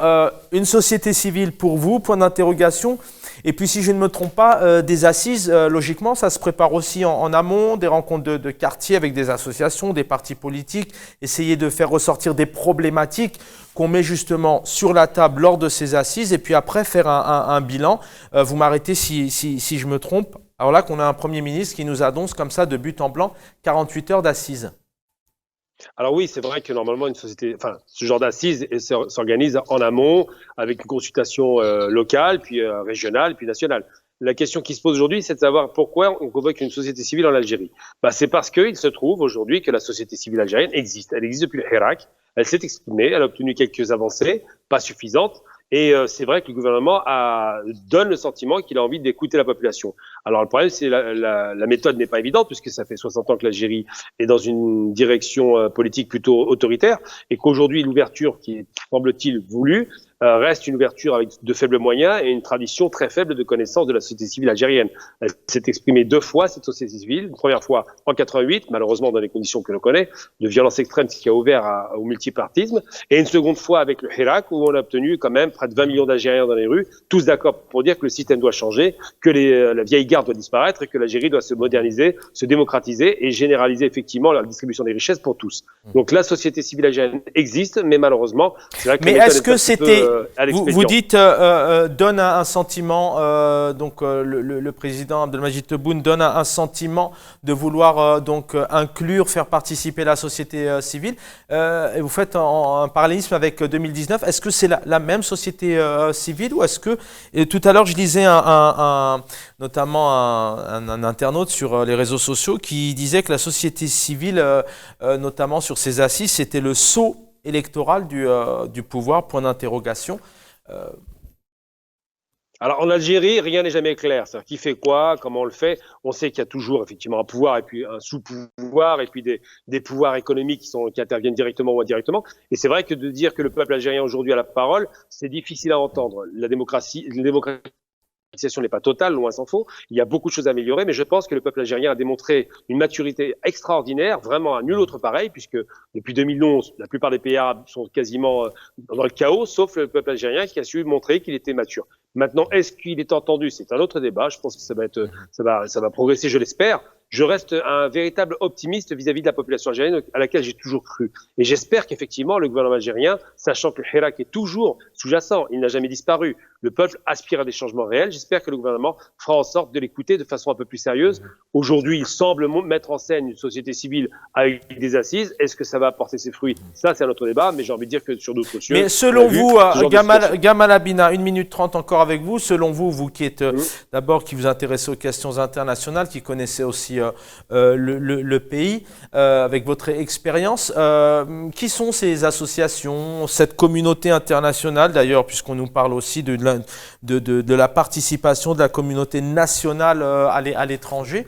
une société civile pour vous, point d'interrogation. Et puis, si je ne me trompe pas, des assises, logiquement, ça se prépare aussi en amont, des rencontres de quartier avec des associations, des partis politiques, essayer de faire ressortir des problématiques qu'on met justement sur la table lors de ces assises et puis après faire un bilan. Vous m'arrêtez si je me trompe. Alors là, qu'on a un Premier ministre qui nous annonce comme ça de but en blanc 48 heures d'assises. Alors oui, c'est vrai que normalement ce genre d'assises s'organise en amont avec une consultation locale, puis régionale, puis nationale. La question qui se pose aujourd'hui, c'est de savoir pourquoi on convoque une société civile en Algérie. C'est parce qu'il se trouve aujourd'hui que la société civile algérienne existe. Elle existe depuis le Hirak. Elle s'est exprimée, elle a obtenu quelques avancées, pas suffisantes. Et c'est vrai que le gouvernement donne le sentiment qu'il a envie d'écouter la population. Alors le problème, c'est la méthode n'est pas évidente puisque ça fait 60 ans que l'Algérie est dans une direction politique plutôt autoritaire et qu'aujourd'hui l'ouverture qui est, semble-t-il, voulue reste une ouverture avec de faibles moyens et une tradition très faible de connaissance de la société civile algérienne. Elle s'est exprimée 2 fois, cette société civile. Une première fois en 88, malheureusement dans les conditions que l'on connaît, de violence extrême, ce qui a ouvert au multipartisme. Et une seconde fois avec le Hirak, où on a obtenu quand même près de 20 millions d'Algériens dans les rues, tous d'accord pour dire que le système doit changer, que la vieille garde doit disparaître et que l'Algérie doit se moderniser, se démocratiser et généraliser effectivement la distribution des richesses pour tous. Donc la société civile algérienne existe, mais malheureusement, c'est vrai que... Mais est-ce que c'était... Vous dites donne un sentiment, le président Abdelmadjid Tebboune donne un sentiment de vouloir inclure, faire participer la société civile. Et vous faites un parallélisme avec 2019. Est-ce que c'est la même société civile ou est-ce que tout à l'heure je lisais notamment un internaute sur les réseaux sociaux qui disait que la société civile, notamment sur ces assises, c'était le sceau électoral du pouvoir, point d'interrogation. Alors en Algérie, rien n'est jamais clair. C'est-à-dire qui fait quoi, comment on le fait. On sait qu'il y a toujours effectivement un pouvoir et puis un sous-pouvoir et puis des pouvoirs économiques qui interviennent directement ou indirectement. Et c'est vrai que de dire que le peuple algérien aujourd'hui a la parole, c'est difficile à entendre. La démocratie n'est pas totale, loin s'en faut. Il y a beaucoup de choses à améliorer, mais je pense que le peuple algérien a démontré une maturité extraordinaire, vraiment à nul autre pareil, puisque depuis 2011, la plupart des pays arabes sont quasiment dans le chaos, sauf le peuple algérien qui a su montrer qu'il était mature. Maintenant, est-ce qu'il est entendu? C'est un autre débat. Je pense que ça va progresser, je l'espère. Je reste un véritable optimiste vis-à-vis de la population algérienne à laquelle j'ai toujours cru. Et j'espère qu'effectivement, le gouvernement algérien, sachant que le Hirak est toujours sous-jacent, il n'a jamais disparu, le peuple aspire à des changements réels. J'espère que le gouvernement fera en sorte de l'écouter de façon un peu plus sérieuse. Aujourd'hui, il semble mettre en scène une société civile avec des assises. Est-ce que ça va apporter ses fruits? Ça, c'est un autre débat, mais j'ai envie de dire que sur d'autres sujets... Mais selon vous, Gamal Abina, 1 minute 30 encore avec vous, selon vous, vous qui êtes d'abord qui vous intéressez aux questions internationales, qui connaissez aussi le pays, avec votre expérience, qui sont ces associations, cette communauté internationale d'ailleurs, puisqu'on nous parle aussi de la participation de la communauté nationale à l'étranger,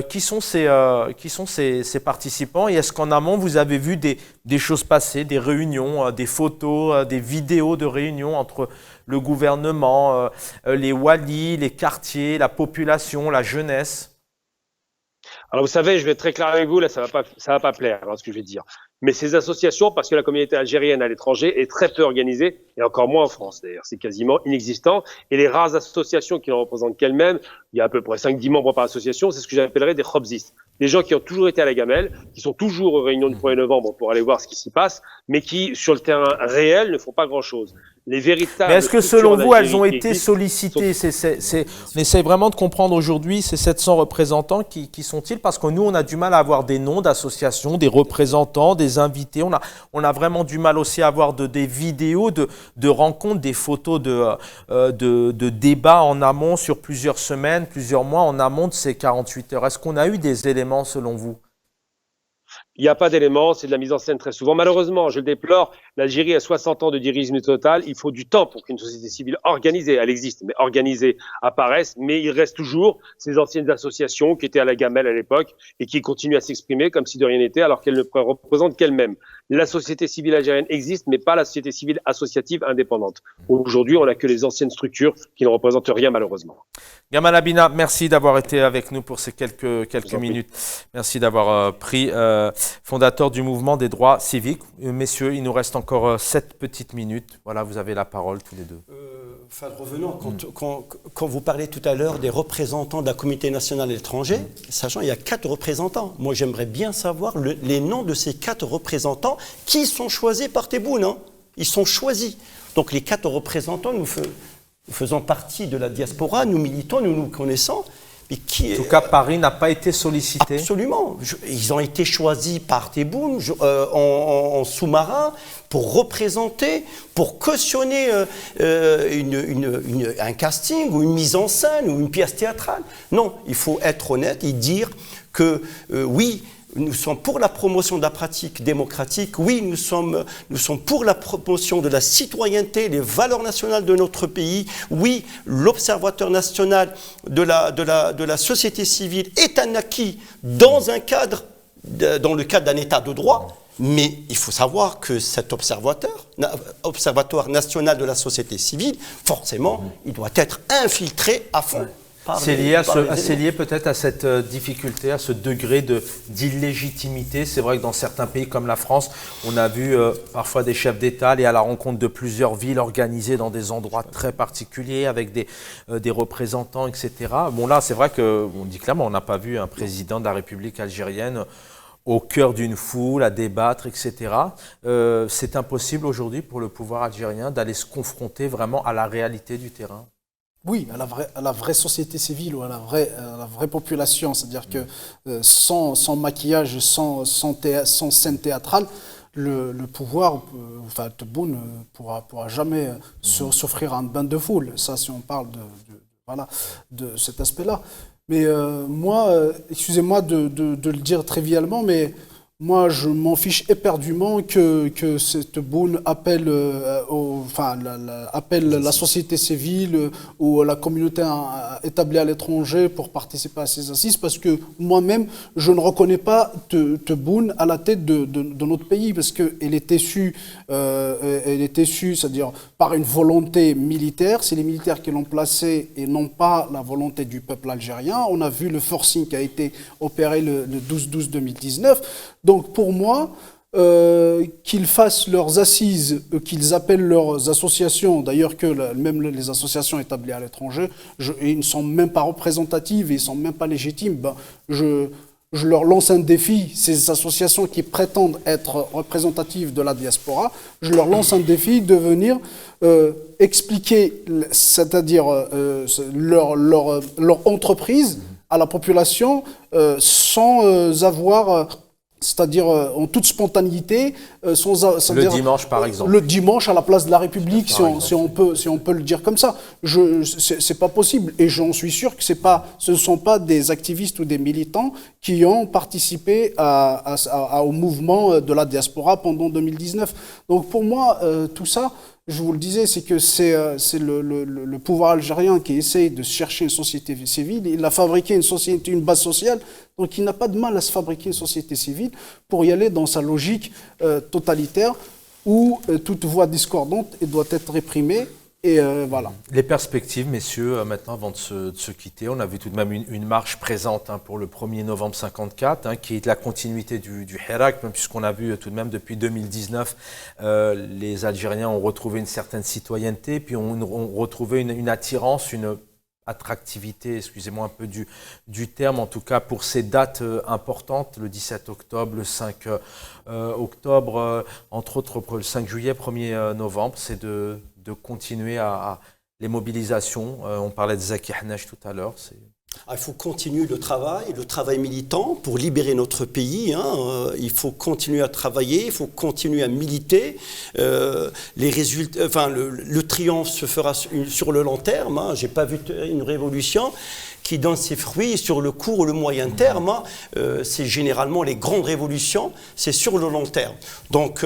qui sont ces participants et est-ce qu'en amont vous avez vu des choses passer, des réunions, des photos, des vidéos de réunions entre le gouvernement, les walis, les quartiers, la population, la jeunesse? Alors vous savez, je vais être très clair avec vous, là ça va pas plaire ce que je vais dire. Mais ces associations, parce que la communauté algérienne à l'étranger est très peu organisée, et encore moins en France d'ailleurs, c'est quasiment inexistant. Et les rares associations qui en représentent qu'elles-mêmes, il y a à peu près 5-10 membres par association, c'est ce que j'appellerais des khobzistes. Des gens qui ont toujours été à la gamelle, qui sont toujours aux réunions du 1er novembre pour aller voir ce qui s'y passe, mais qui, sur le terrain réel, ne font pas grand-chose. Les véritables... Mais est-ce que selon vous, elles ont été sollicitées? On essaie vraiment de comprendre aujourd'hui, ces 700 représentants, qui sont-ils? Parce que nous, on a du mal à avoir des noms d'associations, des représentants, des invités. On a vraiment du mal aussi à avoir des vidéos de rencontres, des photos de débats en amont sur plusieurs semaines, plusieurs mois en amont de ces 48 heures. Est-ce qu'on a eu des éléments selon vous? Il n'y a pas d'éléments, c'est de la mise en scène très souvent. Malheureusement, je le déplore, l'Algérie a 60 ans de dirigisme total. Il faut du temps pour qu'une société civile organisée, elle existe, mais organisée, apparaisse. Mais il reste toujours ces anciennes associations qui étaient à la gamelle à l'époque et qui continuent à s'exprimer comme si de rien n'était, alors qu'elles ne représentent qu'elles-mêmes. La société civile algérienne existe, mais pas la société civile associative indépendante. Aujourd'hui, on n'a que les anciennes structures qui ne représentent rien, malheureusement. Gamal Abina, merci d'avoir été avec nous pour ces quelques minutes. Merci d'avoir pris, fondateur du mouvement des droits civiques. Messieurs, il nous reste encore 7 petites minutes. Voilà, vous avez la parole tous les deux. Revenons, quand vous parlez tout à l'heure des représentants de la communauté nationale à l'étranger, sachant qu'il y a 4 représentants, moi j'aimerais bien savoir les noms de ces 4 représentants qui sont choisis par Tebboune. Hein. Ils sont choisis. Donc les 4 représentants, nous faisons partie de la diaspora, nous militons, nous nous connaissons. En tout cas, Paris n'a pas été sollicité. Absolument. Ils ont été choisis par Tebboune en sous-marin pour représenter, pour cautionner un casting ou une mise en scène ou une pièce théâtrale. Non, il faut être honnête et dire que oui, nous sommes pour la promotion de la pratique démocratique, oui, nous sommes pour la promotion de la citoyenneté, les valeurs nationales de notre pays, oui, l'Observatoire national de la société civile est un acquis dans le cadre d'un état de droit, mais il faut savoir que cet observatoire national de la société civile, forcément, il doit être infiltré à fond. C'est lié peut-être à cette difficulté, à ce degré d'illégitimité. C'est vrai que dans certains pays comme la France, on a vu parfois des chefs d'État aller à la rencontre de plusieurs villes organisées dans des endroits très particuliers avec des représentants, etc. Bon là, c'est vrai qu'on dit clairement, on n'a pas vu un président de la République algérienne au cœur d'une foule, à débattre, etc. C'est impossible aujourd'hui pour le pouvoir algérien d'aller se confronter vraiment à la réalité du terrain. Oui, à la vraie société civile ou à la vraie population. C'est-à-dire que sans maquillage, sans scène théâtrale, le pouvoir, enfin Tebboune ne pourra jamais s'offrir un bain de foule. Ça, si on parle de cet aspect-là. Mais moi, excusez-moi de le dire trivialement, mais moi, je m'en fiche éperdument que Tebboune appelle, appelle la société civile ou la communauté établie à l'étranger pour participer à ces assises, parce que moi-même, je ne reconnais pas Tebboune à la tête de notre pays, parce qu'elle est issue, c'est-à-dire par une volonté militaire. C'est les militaires qui l'ont placé et non pas la volonté du peuple algérien. On a vu le forcing qui a été opéré le 12-12-2019. Donc pour moi, qu'ils fassent leurs assises, qu'ils appellent leurs associations, d'ailleurs que même les associations établies à l'étranger, ils ne sont même pas représentatives, ils ne sont même pas légitimes, je leur lance un défi, ces associations qui prétendent être représentatives de la diaspora, je leur lance un défi de venir expliquer, c'est-à-dire leur entreprise à la population sans avoir... c'est-à-dire en toute spontanéité, le dimanche par exemple. Le dimanche à la place de la République, si on peut le dire comme ça. C'est pas possible. Et j'en suis sûr que ce ne sont pas des activistes ou des militants qui ont participé au mouvement de la diaspora pendant 2019. Donc pour moi, tout ça, je vous le disais, c'est que c'est le pouvoir algérien qui essaye de chercher une société civile. Il a fabriqué une base sociale, donc il n'a pas de mal à se fabriquer une société civile pour y aller dans sa logique totalitaire où toute voix discordante doit être réprimée. Et voilà. Les perspectives, messieurs, maintenant avant de se quitter, on a vu tout de même une marche présente pour le 1er novembre 54, qui est la continuité du Hirak, puisqu'on a vu tout de même depuis 2019, les Algériens ont retrouvé une certaine citoyenneté, puis ont retrouvé une attirance, une attractivité, excusez-moi un peu du terme, en tout cas pour ces dates importantes, le 17 octobre, le 5 octobre, entre autres le 5 juillet, 1er novembre, c'est de continuer à les mobilisations. On parlait de Zaki Hanach tout à l'heure. Il faut continuer le travail militant pour libérer notre pays. Il faut continuer à travailler, il faut continuer à militer. Les résultats, le triomphe se fera sur le long terme. J'ai pas vu une révolution qui donne ses fruits sur le court ou le moyen terme. C'est généralement les grandes révolutions, c'est sur le long terme. Donc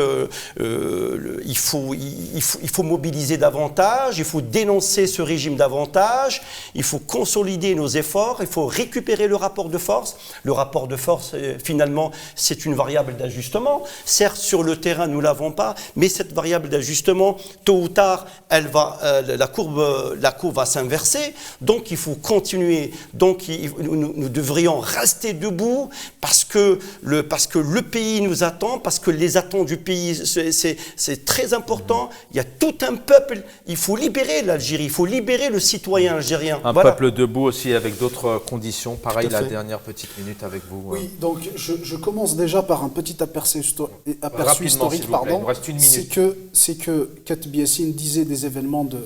il faut mobiliser davantage, il faut dénoncer ce régime davantage, il faut consolider nos efforts, il faut récupérer le rapport de force. Le rapport de force, finalement, c'est une variable d'ajustement. Certes, sur le terrain, nous ne l'avons pas, mais cette variable d'ajustement, tôt ou tard, la courbe va s'inverser. Donc, il faut continuer. Donc, nous devrions rester debout parce que le pays nous attend, parce que les attentes du pays, c'est très important. Il y a tout un peuple. Il faut libérer l'Algérie. Il faut libérer le citoyen algérien. Un peuple debout aussi avec d'autres conditions. Pareil, la dernière petite minute avec vous. Oui, donc je commence déjà par un petit aperçu historique. Pardon. Il reste une minute. C'est que Katb Yassine disait des événements de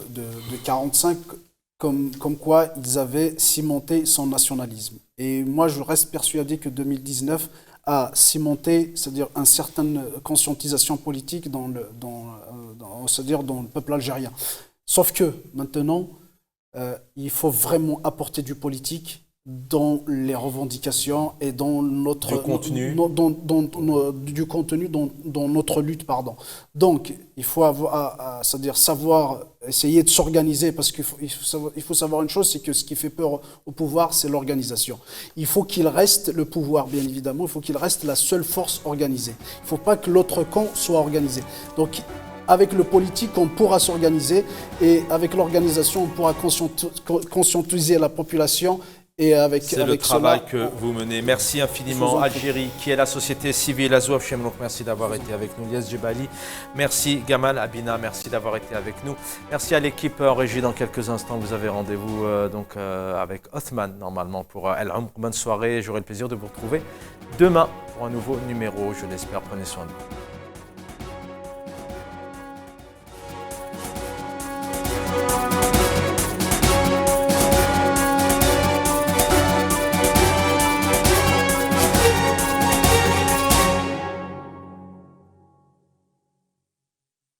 45 comme quoi ils avaient cimenté son nationalisme. Et moi, je reste persuadé que 2019 a cimenté, c'est-à-dire une certaine conscientisation politique c'est-à-dire dans le peuple algérien. Sauf que maintenant, il faut vraiment apporter du politique dans les revendications et dans notre du contenu dans notre lutte, pardon. Donc il faut c'est-à-dire savoir essayer de s'organiser, parce qu'il faut savoir une chose, c'est que ce qui fait peur au pouvoir, c'est l'organisation. Il faut qu'il reste le pouvoir, bien évidemment, il faut qu'il reste la seule force organisée. Il ne faut pas que l'autre camp soit organisé. Donc avec le politique, on pourra s'organiser, et avec l'organisation, on pourra conscientiser la population. C'est le travail que vous menez. Merci infiniment, Algérie, qui est la société civile. Azouaf Chemlouk, merci d'avoir été avec nous. Lies Djebali, merci. Gamal Abina, merci d'avoir été avec nous. Merci à l'équipe en régie. Dans quelques instants, vous avez rendez-vous avec Othman, normalement, pour El Umq. Bonne soirée. J'aurai le plaisir de vous retrouver demain pour un nouveau numéro. Je l'espère. Prenez soin de vous.